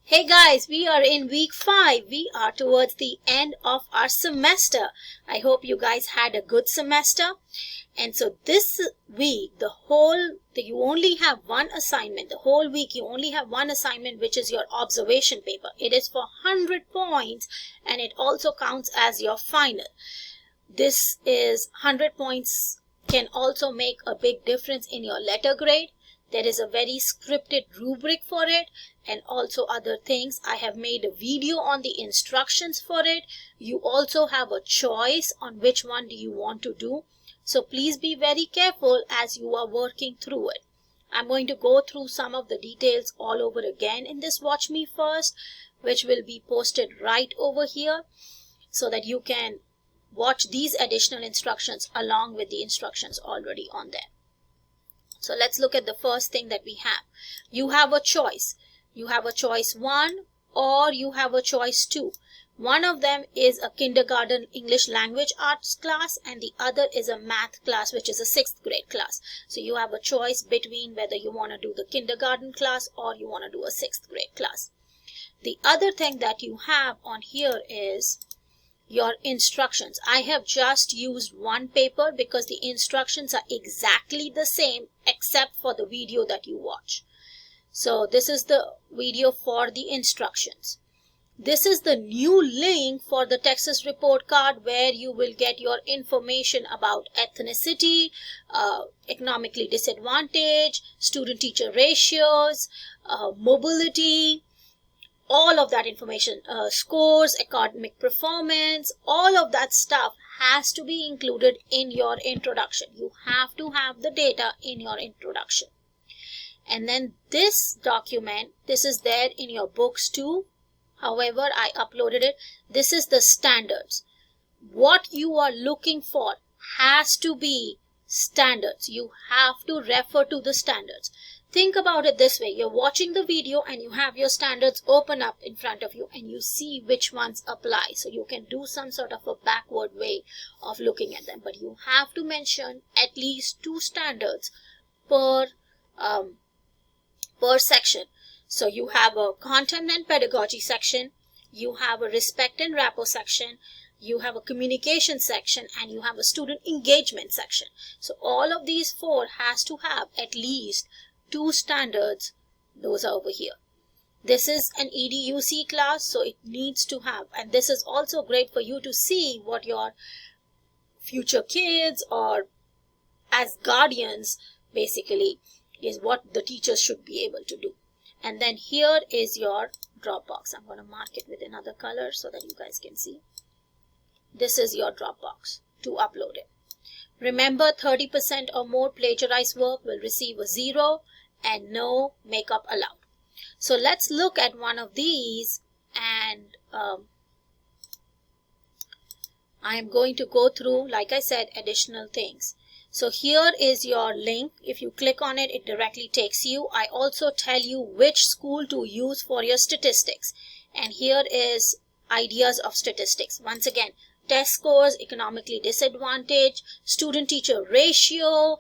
Hey guys, we are in week 5. We are towards the end of our semester. I hope you guys had a good semester. And so this week, you only have one assignment. The whole week you only have one assignment, which is your observation paper. It is for 100 points and it also counts as your final. This is 100 points can also make a big difference in your letter grade. There is a very scripted rubric for it and also other things. I have made a video on the instructions for it. You also have a choice on which one do you want to do. So please be very careful as you are working through it. I'm going to go through some of the details all over again in this Watch Me First, which will be posted right over here so that you can watch these additional instructions along with the instructions already on there. So let's look at the first thing that we have. You have a choice. You have a choice 1 or you have a choice 2. One of them is a kindergarten English language arts class and the other is a math class, which is a 6th grade class. So you have a choice between whether you want to do the kindergarten class or you want to do a 6th grade class. The other thing that you have on here is your instructions. I have just used one paper because the instructions are exactly the same except for the video that you watch. So this is the video for the instructions. This is the new link for the Texas report card where you will get your information about ethnicity, economically disadvantaged, student-teacher ratios, mobility, all of that information, scores, academic performance, all of that stuff has to be included in your introduction. You have to have the data in your introduction. And then this document, this is there in your books too. However, I uploaded it. This is the standards. What you are looking for has to be standards. You have to refer to the standards. Think about it this way. You're watching the video and you have your standards open up in front of you and you see which ones apply. So you can do some sort of a backward way of looking at them. But you have to mention at least 2 standards per section. So you have a content and pedagogy section. You have a respect and rapport section. You have a communication section and you have a student engagement section. So all of these 4 has to have at least 2 standards. Those are over here. This is an EDUC class, so it needs to have, and this is also great for you to see what your future kids or as guardians basically is what the teachers should be able to do. And then here is your Dropbox. I'm going to mark it with another color so that you guys can see. This is your Dropbox to upload it. Remember, 30% or more plagiarized work will receive a 0 and no makeup allowed. So let's look at one of these and I am going to go through, like I said, additional things. So here is your link. If you click on it, it directly takes you. I also tell you which school to use for your statistics. And here is ideas of statistics. Once again, test scores, economically disadvantaged, student-teacher ratio,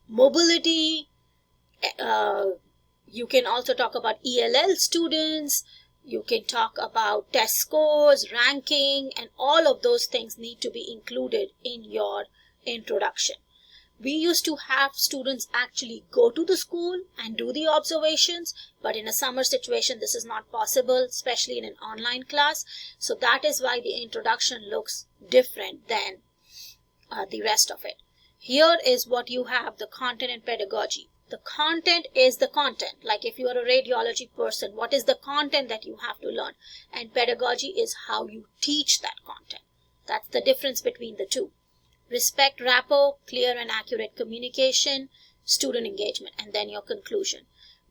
mobility. You can also talk about ELL students. You can talk about test scores, ranking, and all of those things need to be included in your introduction. We used to have students actually go to the school and do the observations, but in a summer situation this is not possible, especially in an online class. So that is why the introduction looks different than the rest of it. Here is what you have, the content and pedagogy. The content is the content. Like if you are a radiology person, what is the content that you have to learn? And pedagogy is how you teach that content. That's the difference between the two. Respect, rapport, clear and accurate communication, student engagement, and then your conclusion.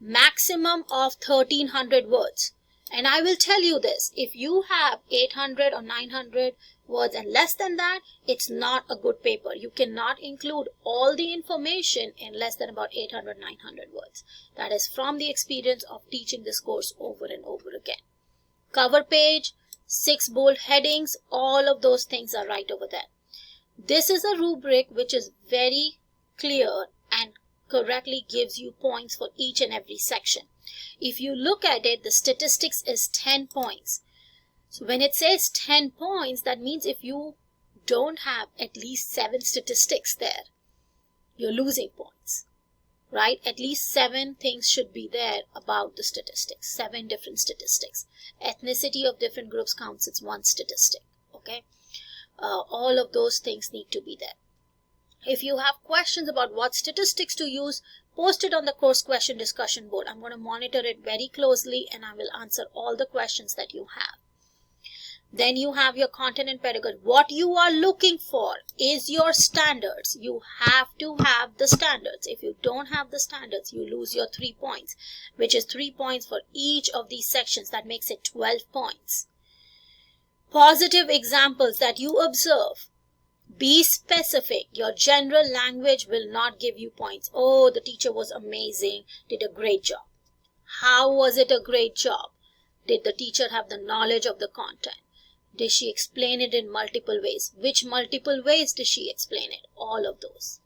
Maximum of 1300 words. And I will tell you this, if you have 800 or 900 words and less than that, it's not a good paper. You cannot include all the information in less than about 800, 900 words. That is from the experience of teaching this course over and over again. Cover page, 6 bold headings, all of those things are right over there. This is a rubric which is very clear and correctly gives you points for each and every section. If you look at it, the statistics is 10 points. So when it says 10 points, that means if you don't have at least 7 statistics there, you're losing points, right? At least 7 things should be there about the statistics, 7 different statistics. Ethnicity of different groups counts as 1 statistic, okay? All of those things need to be there. If you have questions about what statistics to use, post it on the course question discussion board. I'm going to monitor it very closely and I will answer all the questions that you have. Then you have your content and pedagogy. What you are looking for is your standards. You have to have the standards. If you don't have the standards, you lose your 3 points, which is 3 points for each of these sections. That makes it 12 points. Positive examples that you observe. Be specific. Your general language will not give you points. Oh, the teacher was amazing, did a great job. How was it a great job? Did the teacher have the knowledge of the content? Did she explain it in multiple ways? Which multiple ways did she explain it? All of those.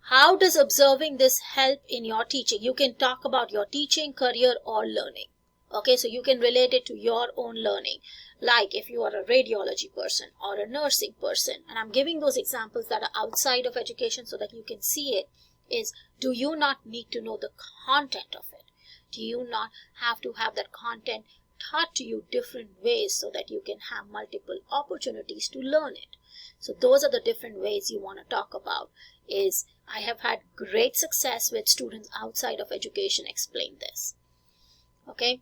How does observing this help in your teaching? You can talk about your teaching, career, or learning. Okay, so you can relate it to your own learning. Like if you are a radiology person or a nursing person, and I'm giving those examples that are outside of education so that you can see it, is do you not need to know the content of it? Do you not have to have that content taught to you different ways so that you can have multiple opportunities to learn it? So those are the different ways you want to talk about. Is I have had great success with students outside of education explain this. Okay.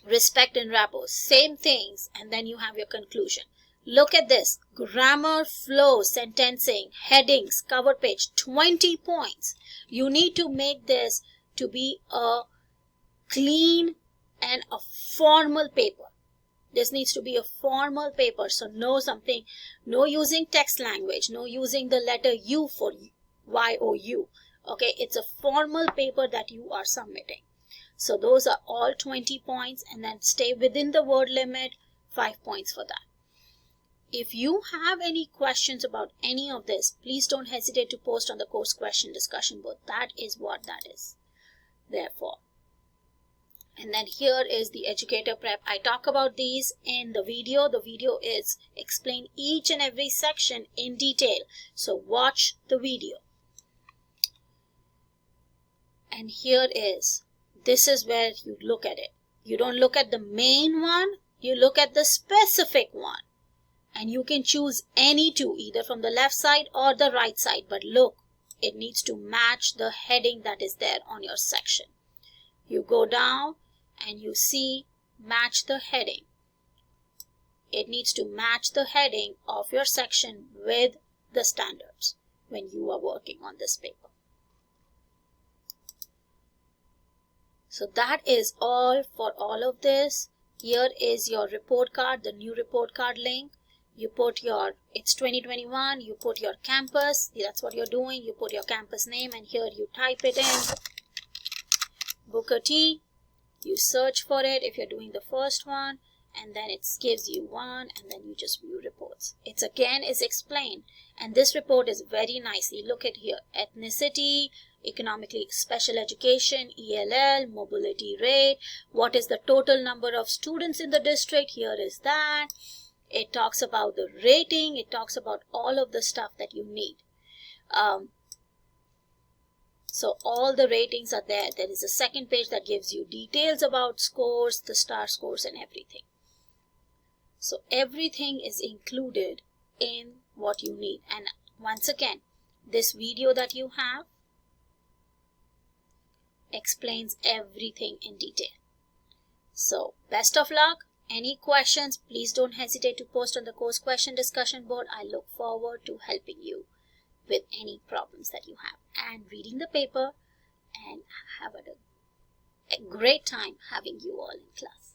Respect and rapport, same things, and then you have your conclusion. Look at this. Grammar, flow, sentencing, headings, cover page, 20 points. You need to make this to be a clean and a formal paper. This needs to be a formal paper. So no using text language, no using the letter U for YOU. Okay, it's a formal paper that you are submitting. So those are all 20 points, and then stay within the word limit, 5 points for that. If you have any questions about any of this, please don't hesitate to post on the course question discussion board. That is what that is there for. And then here is the educator prep. I talk about these in the video. The video is explain each and every section in detail. So watch the video. And here is. This is where you look at it. You don't look at the main one, you look at the specific one. And you can choose any two, either from the left side or the right side. But look, it needs to match the heading that is there on your section. You go down and you see match the heading. It needs to match the heading of your section with the standards when you are working on this paper. So that is all for all of this. Here is your report card, the new report card link. You put your, it's 2021, you put your campus, that's what you're doing. You put your campus name and here you type it in. Booker T, you search for it if you're doing the first one, and then it gives you one, and then you just view reports. It's again is explained, and this report is very nicely. Look at here, ethnicity, economically special education, ELL, mobility rate, what is the total number of students in the district, here is that. It talks about the rating, it talks about all of the stuff that you need. So all the ratings are there. There is a second page that gives you details about scores, the star scores and everything. So everything is included in what you need. And once again, this video that you have explains everything in detail. So best of luck. Any questions, please don't hesitate to post on the course question discussion board. I look forward to helping you with any problems that you have and reading the paper, and have a great time having you all in class.